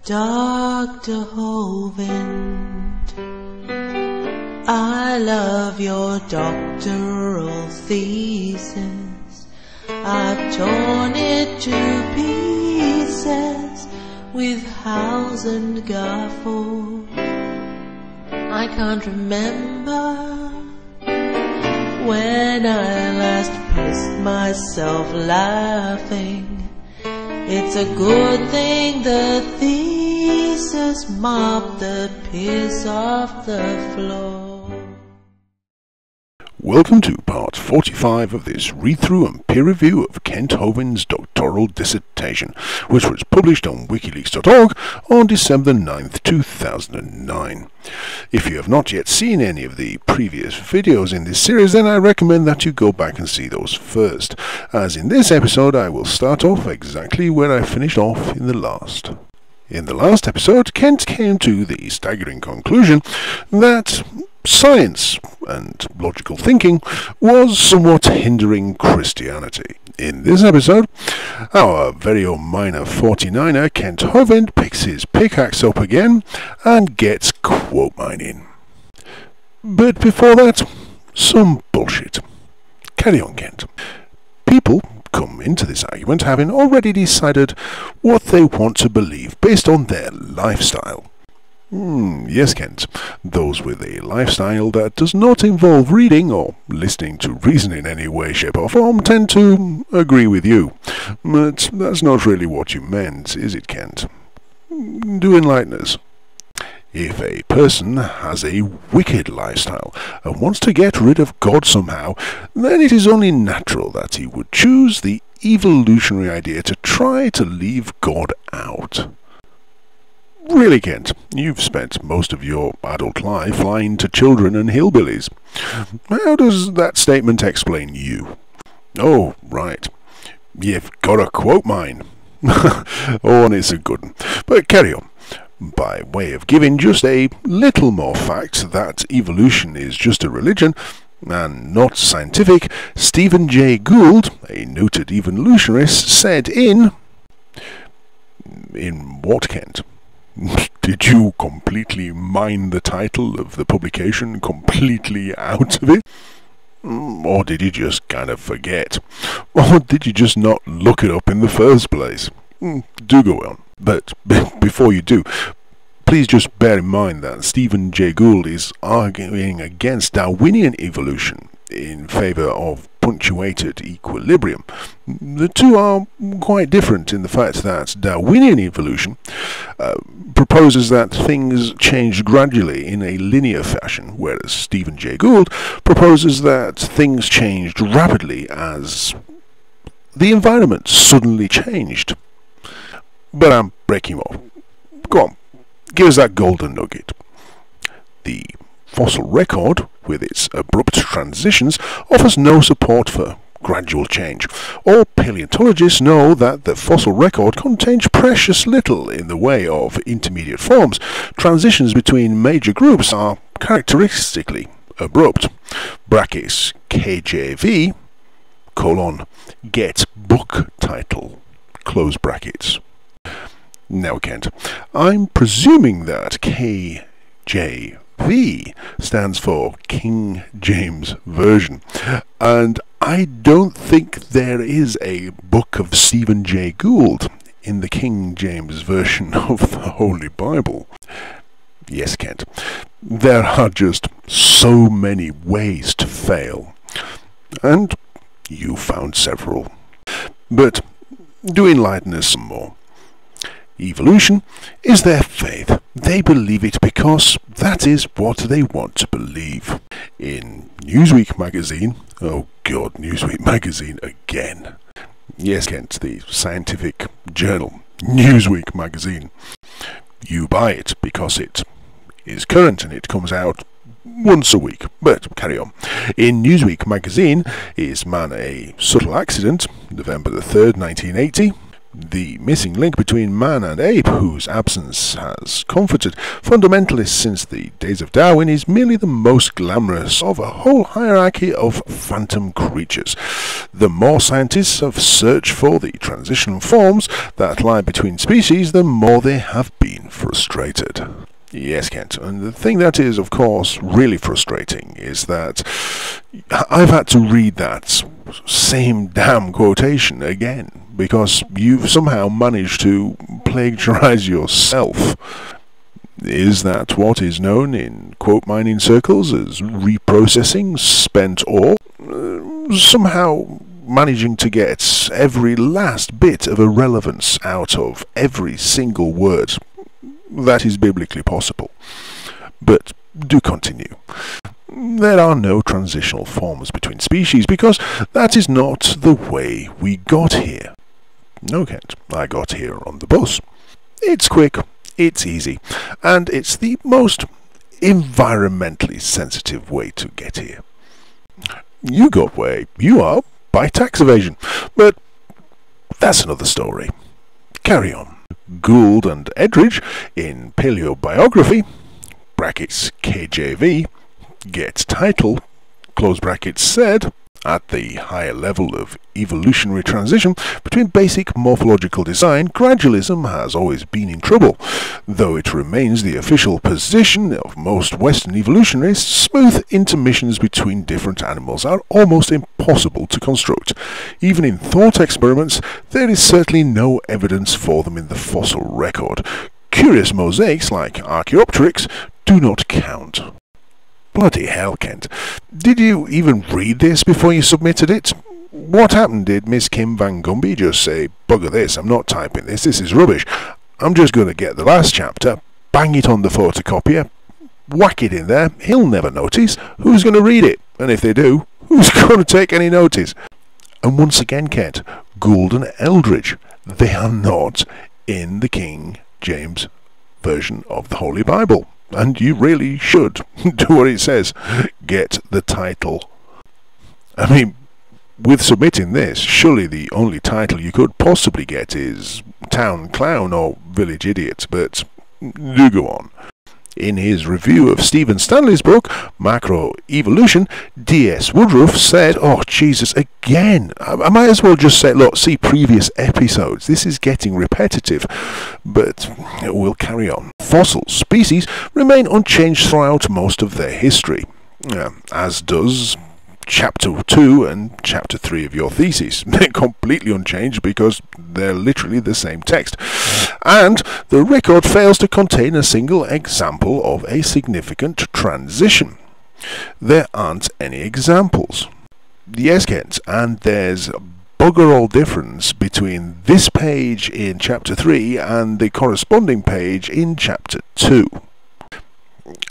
Dr. Hovind, I love your doctoral thesis. I've torn it to pieces with house and gaffle. I can't remember when I last pissed myself laughing. It's a good thing the thesis mopped the piss off the floor. Welcome to part 45 of this read-through and peer review of Kent Hovind's doctoral dissertation, which was published on wikileaks.org on December 9th, 2009. If you have not yet seen any of the previous videos in this series, then I recommend that you go back and see those first, as in this episode I will start off exactly where I finished off in the last. In the last episode, Kent came to the staggering conclusion that science and logical thinking was somewhat hindering Christianity. In this episode, our very own minor 49er Kent Hovind picks his pickaxe up again and gets quote mining. But before that, some bullshit. Carry on, Kent. People come into this argument having already decided what they want to believe based on their lifestyle. Yes, Kent, those with a lifestyle that does not involve reading or listening to reason in any way, shape or form tend to agree with you. But that's not really what you meant, is it, Kent? Do enlighten us. If a person has a wicked lifestyle and wants to get rid of God somehow, then it is only natural that he would choose the evolutionary idea to try to leave God out. Really, Kent, you've spent most of your adult life lying to children and hillbillies. How does that statement explain you? Oh, right. You've got to quote mine. Oh, and it's a good one. But carry on. By way of giving just a little more fact that evolution is just a religion and not scientific, Stephen Jay Gould, a noted evolutionist, said in what, Kent? Did you completely mine the title of the publication completely out of it? Or did you just kind of forget? Or did you just not look it up in the first place? Do go on. But before you do, please just bear in mind that Stephen Jay Gould is arguing against Darwinian evolution in favour of punctuated equilibrium. The two are quite different in the fact that Darwinian evolution proposes that things change gradually in a linear fashion, whereas Stephen Jay Gould proposes that things changed rapidly as the environment suddenly changed. But I'm breaking off. Go on, give us that golden nugget. The fossil record, with its abrupt transitions, offers no support for gradual change. All paleontologists know that the fossil record contains precious little in the way of intermediate forms. Transitions between major groups are characteristically abrupt. Brackets KJV, get book title, close brackets. Now, Kent, I'm presuming that KJV stands for King James Version, and I don't think there is a book of Stephen Jay Gould in the King James Version of the Holy Bible. Yes, Kent, there are just so many ways to fail, and you found several. But do enlighten us some more. Evolution is their faith. They believe it because that is what they want to believe. In Newsweek magazine, oh God, Newsweek magazine again. Yes, Kent, the scientific journal, Newsweek magazine. You buy it because it is current and it comes out once a week, but carry on. In Newsweek magazine, is man a subtle accident, November the 3rd, 1980. The missing link between man and ape, whose absence has comforted fundamentalists since the days of Darwin, is merely the most glamorous of a whole hierarchy of phantom creatures. The more scientists have searched for the transitional forms that lie between species, the more they have been frustrated. Yes, Kent, and the thing that is, of course, really frustrating is that I've had to read that same damn quotation again, because you've somehow managed to plagiarize yourself. Is that what is known in quote mining circles as reprocessing spent ore? Somehow managing to get every last bit of irrelevance out of every single word that is biblically possible. But do continue. There are no transitional forms between species, because that is not the way we got here. No, Kent, I got here on the bus. It's quick, it's easy, and it's the most environmentally sensitive way to get here. You got where you are by tax evasion, but that's another story. Carry on. Gould and Edridge, in paleobiography, brackets KJV, get title, close brackets, said, at the higher level of evolutionary transition between basic morphological design, gradualism has always been in trouble. Though it remains the official position of most Western evolutionists, smooth intermissions between different animals are almost impossible to construct. Even in thought experiments, there is certainly no evidence for them in the fossil record. Curious mosaics like Archaeopteryx do not count. Bloody hell, Kent. Did you even read this before you submitted it? What happened? Did Miss Kim Van Gumby just say, bugger this, I'm not typing this is rubbish. I'm just going to get the last chapter, bang it on the photocopier, whack it in there, he'll never notice. Who's going to read it? And if they do, who's going to take any notice? And once again, Kent, Gould and Eldridge, they are not in the King James Version of the Holy Bible. And you really should do what it says. Get the title. I mean, with submitting this, surely the only title you could possibly get is Town Clown or Village Idiot, but do go on. In his review of Stephen Stanley's book, Macroevolution, D.S. Woodruff said, oh, Jesus, again. I might as well just say, look, see previous episodes. This is getting repetitive. But we'll carry on. Fossil species remain unchanged throughout most of their history, as does Chapter 2 and Chapter 3 of your thesis. They're completely unchanged because they're literally the same text. And the record fails to contain a single example of a significant transition. There aren't any examples. Yes, Kent, and there's bugger all difference between this page in Chapter 3 and the corresponding page in Chapter 2.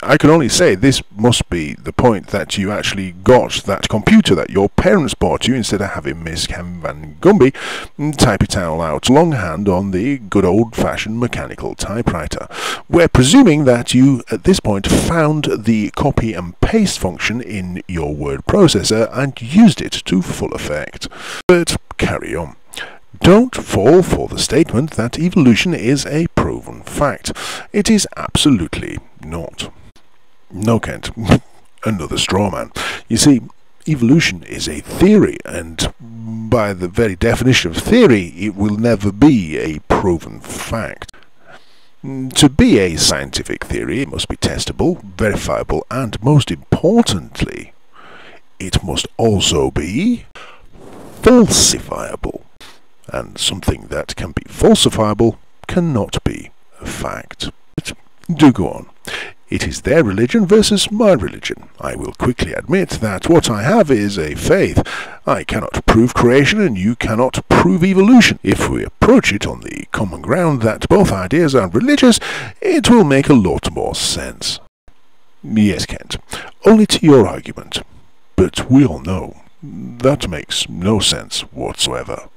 I can only say this must be the point that you actually got that computer that your parents bought you instead of having Miss Kim Van Gumby type it all out longhand on the good old-fashioned mechanical typewriter. We're presuming that you at this point found the copy and paste function in your word processor and used it to full effect. But carry on. Don't fall for the statement that evolution is a proven fact. It is absolutely not. No, Kent. Another straw man. You see, evolution is a theory, and by the very definition of theory, it will never be a proven fact. To be a scientific theory, it must be testable, verifiable, and most importantly, it must also be falsifiable. And something that can be falsifiable cannot be a fact. But do go on. It is their religion versus my religion. I will quickly admit that what I have is a faith. I cannot prove creation and you cannot prove evolution. If we approach it on the common ground that both ideas are religious, it will make a lot more sense. Yes, Kent, only to your argument. But we all know that makes no sense whatsoever.